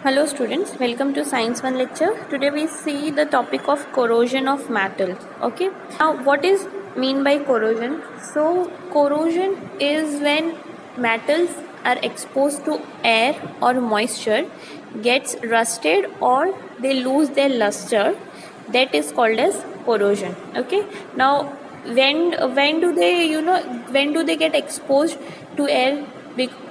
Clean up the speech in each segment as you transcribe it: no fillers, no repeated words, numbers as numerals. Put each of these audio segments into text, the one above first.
Hello students, welcome to Science 1 lecture. Today we see the topic of corrosion of metal. Okay. Now what is mean by corrosion? So corrosion is when metals are exposed to air or moisture, gets rusted or they lose their luster. That is called as corrosion. Okay. Now when do they get exposed to air?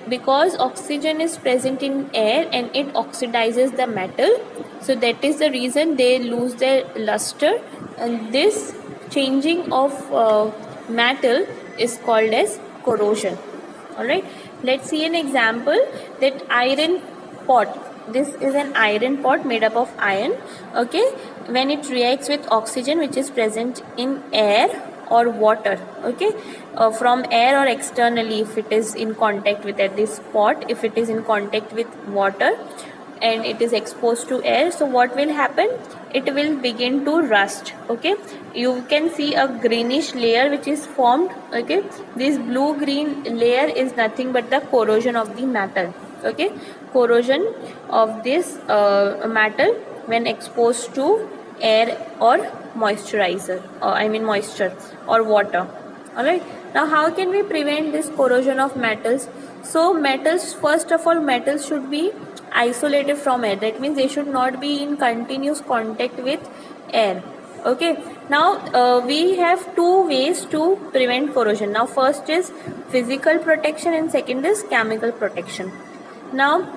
Because oxygen is present in air and it oxidizes the metal, so that is the reason they lose their luster, and this changing of metal is called as corrosion. All right, let's see an example. That iron pot, this is an iron pot made up of iron. Okay, when it reacts with oxygen which is present in air or water, okay, from air or externally, if it is in contact with this pot, if it is in contact with water and it is exposed to air, so what will happen? It will begin to rust. Okay, you can see a greenish layer which is formed. Okay, this blue green layer is nothing but the corrosion of the metal. Okay, corrosion of this metal when exposed to air or moisturizer, moisture or water. Alright, now how can we prevent this corrosion of metals? So metals, first of all, metals should be isolated from air. That means they should not be in continuous contact with air. Okay, now we have two ways to prevent corrosion. Now first is physical protection and second is chemical protection. Now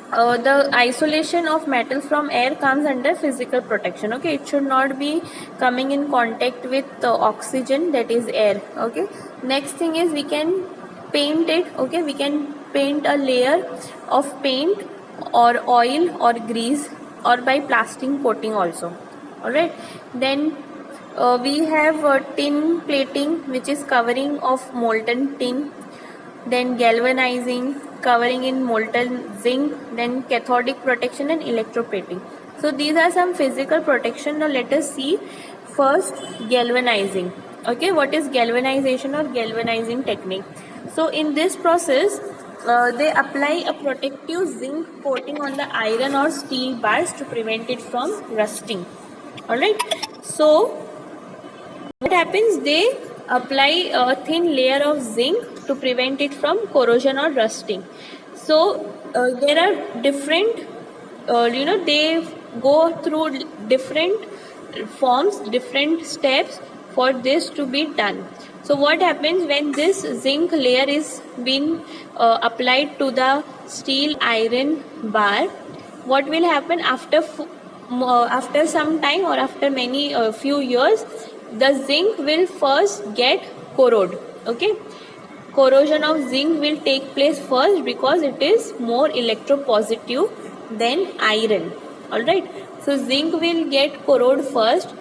the isolation of metal from air comes under physical protection. Okay, it should not be coming in contact with oxygen, that is air. Okay, next thing is we can paint it. Okay, we can paint a layer of paint or oil or grease or by plastic coating also. All right, then we have tin plating, which is covering of molten tin, then galvanizing, covering in molten zinc, then cathodic protection and electroplating. So these are some physical protection. Now let us see first galvanizing. Okay, what is galvanization or galvanizing technique? So in this process, they apply a protective zinc coating on the iron or steel bars to prevent it from rusting. Alright, so what happens? They apply a thin layer of zinc to prevent it from corrosion or rusting. So there are different, they go through different forms, different steps for this to be done. So what happens when this zinc layer is been applied to the steel iron bar? What will happen after some time or after many few years? The zinc will first get corrode. Okay, corrosion of zinc will take place first because it is more electropositive than iron. All right, so zinc will get corrode first.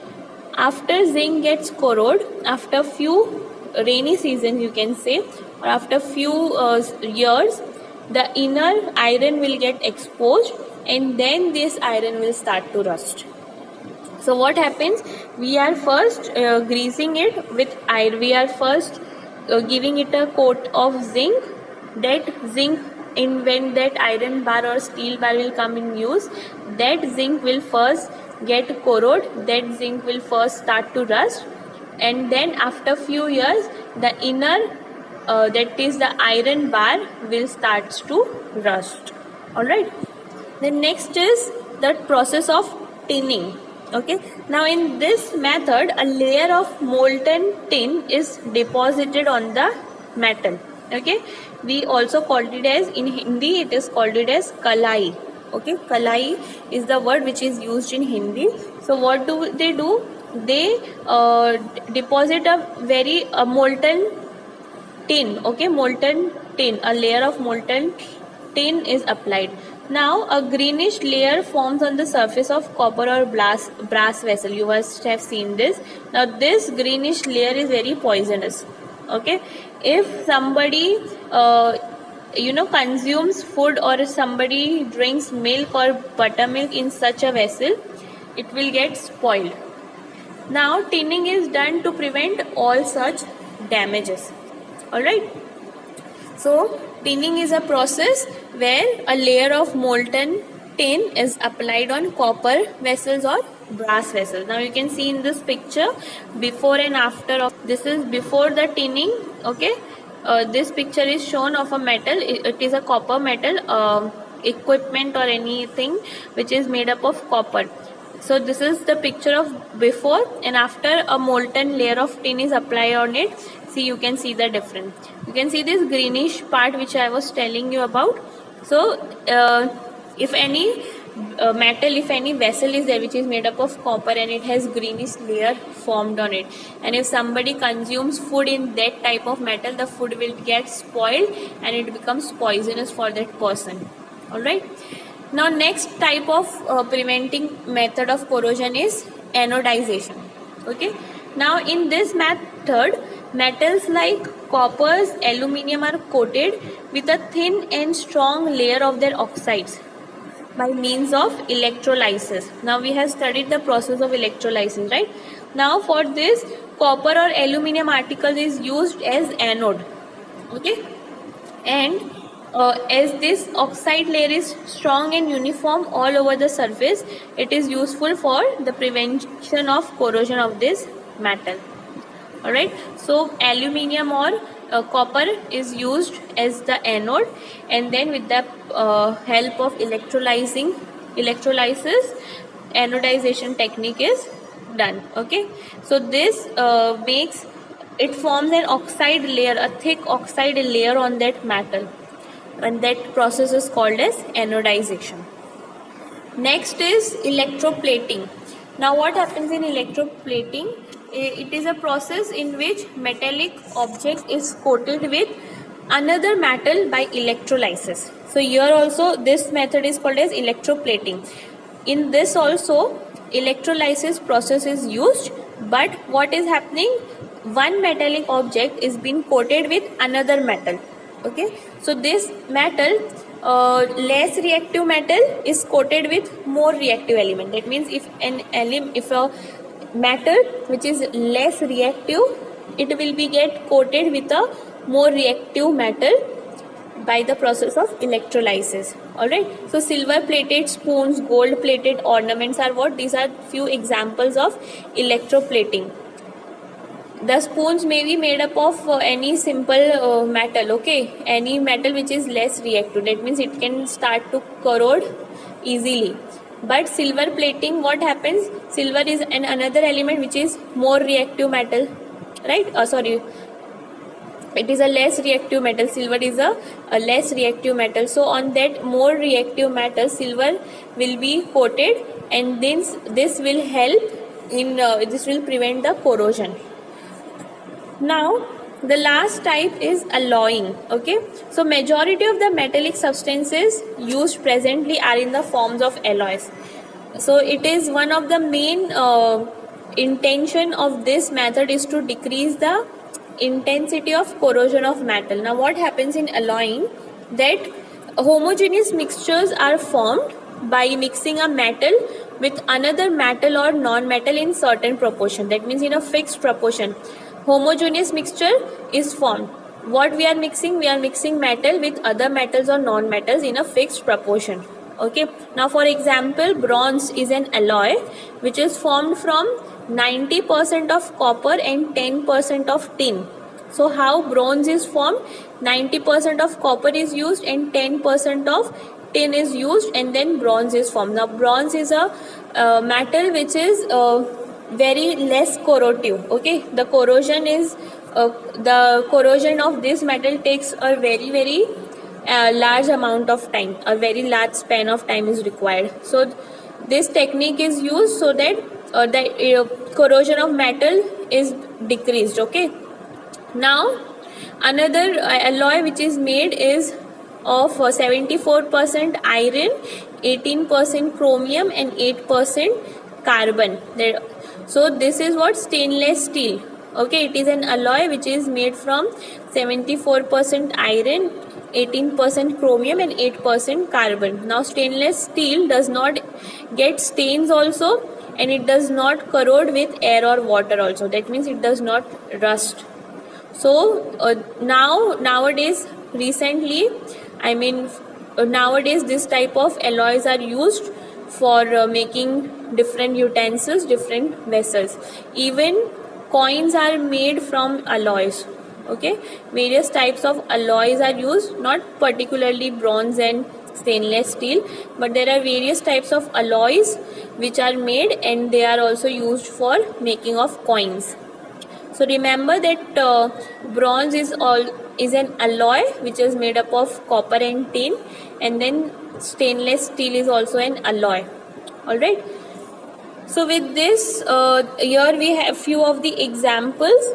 After zinc gets corrode, after few rainy seasons, you can say, or after few years, the inner iron will get exposed and then this iron will start to rust. So what happens? We are first greasing it with iron. We are first giving it a coat of zinc. That zinc, when that iron bar or steel bar will come in use, that zinc will first get corrode. That zinc will first start to rust, and then after few years, the inner, that is the iron bar, will start to rust. All right. The next is the process of tinning. Okay, now in this method a layer of molten tin is deposited on the metal. Okay, we also called it as, in Hindi it is called it as kalai. Okay, kalai is the word which is used in Hindi. So what do? They deposit a molten tin. Okay, molten tin, a layer of molten tin is applied. Now a greenish layer forms on the surface of copper or brass vessel. You must have seen this. Now this greenish layer is very poisonous. Okay, if somebody consumes food or somebody drinks milk or buttermilk in such a vessel, it will get spoiled. Now tinning is done to prevent all such damages. Alright, so tinning is a process where a layer of molten tin is applied on copper vessels or brass vessels. Now you can see in this picture before and after of this is before the tinning. Okay, this picture is shown of a metal. It is a copper metal equipment or anything which is made up of copper. So this is the picture of before and after a molten layer of tin is applied on it. See, you can see the difference. You can see this greenish part which I was telling you about. So if any metal, if any vessel is there which is made up of copper and it has greenish layer formed on it, and if somebody consumes food in that type of metal, the food will get spoiled and it becomes poisonous for that person. Alright. Now next type of preventing method of corrosion is anodization. Okay. Now in this method, metals like coppers, aluminium are coated with a thin and strong layer of their oxides by means of electrolysis. Now we have studied the process of electrolysis, right? Now for this, copper or aluminium article is used as anode. Okay. And as this oxide layer is strong and uniform all over the surface, it is useful for the prevention of corrosion of this metal. Alright, so aluminium or copper is used as the anode, and then with the help of electrolysis, anodization technique is done. Okay, so this makes it forms an oxide layer, a thick oxide layer on that metal, and that process is called as anodization. Next is electroplating. Now what happens in electroplating? It is a process in which metallic object is coated with another metal by electrolysis. So here also this method is called as electroplating. In this also electrolysis process is used, but what is happening? One metallic object is being coated with another metal. Okay, so this metal, less reactive metal is coated with more reactive element. That means if a metal which is less reactive, it will be get coated with a more reactive metal by the process of electrolysis. Alright, so silver plated spoons, gold plated ornaments are what? These are few examples of electroplating. The spoons may be made up of any simple metal. Okay, any metal which is less reactive, that means it can start to corrode easily. But silver plating, what happens? Silver is another element which is more reactive metal, right? It is a less reactive metal. Silver is a less reactive metal. So on that more reactive metal, silver will be coated, and then this will help in this will prevent the corrosion. Now the last type is alloying. Okay, so majority of the metallic substances used presently are in the forms of alloys. So it is one of the main intention of this method is to decrease the intensity of corrosion of metal. Now what happens in alloying? That homogeneous mixtures are formed by mixing a metal with another metal or non-metal in certain proportion. That means in a fixed proportion. Homogeneous mixture is formed. What we are mixing? We are mixing metal with other metals or non-metals in a fixed proportion. Okay. Now for example, bronze is an alloy which is formed from 90% of copper and 10% of tin. So how bronze is formed? 90% of copper is used and 10% of tin is used, and then bronze is formed. Now bronze is a metal which is very less corrosive. Okay, the corrosion of this metal takes a very large amount of time. A very large span of time is required. So this technique is used so that the corrosion of metal is decreased. Okay, now another alloy which is made is of 74% iron, 18% chromium and 8% carbon. So this is what? Stainless steel. Okay, it is an alloy which is made from 74% iron, 18% chromium and 8% carbon. Now stainless steel does not get stains also, and it does not corrode with air or water also. That means it does not rust. So nowadays, recently, I mean nowadays this type of alloys are used for making different utensils, different vessels. Even coins are made from alloys. Okay, various types of alloys are used, not particularly bronze and stainless steel, but there are various types of alloys which are made, and they are also used for making of coins. So remember that bronze is an alloy which is made up of copper and tin, and then stainless steel is also an alloy. All right. So with this, here we have few of the examples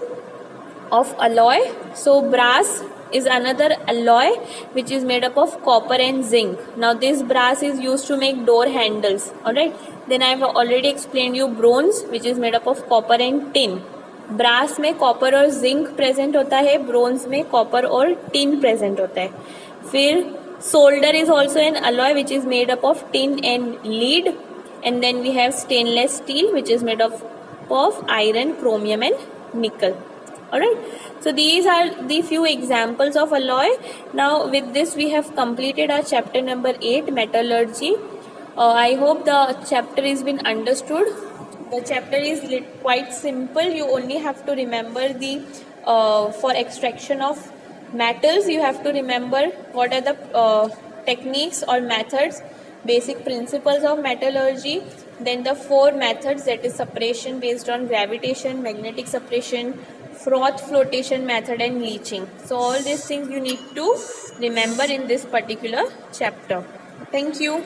of alloy. So brass is another alloy which is made up of copper and zinc. Now this brass is used to make door handles. All right. Then I have already explained you bronze, which is made up of copper and tin. Brass में copper और zinc present होता है, bronze में copper और tin present होता है. फिर solder is also an alloy which is made up of tin and lead, and then we have stainless steel which is made up of iron, chromium and nickel. Alright, so these are the few examples of alloy. Now with this we have completed our chapter number 8, metallurgy. I hope the chapter has been understood. The chapter is quite simple. You only have to remember the for extraction of metals, you have to remember what are the techniques or methods, basic principles of metallurgy. Then the 4 methods, that is separation based on gravitation, magnetic separation, froth flotation method, and leaching. So all these things you need to remember in this particular chapter. Thank you.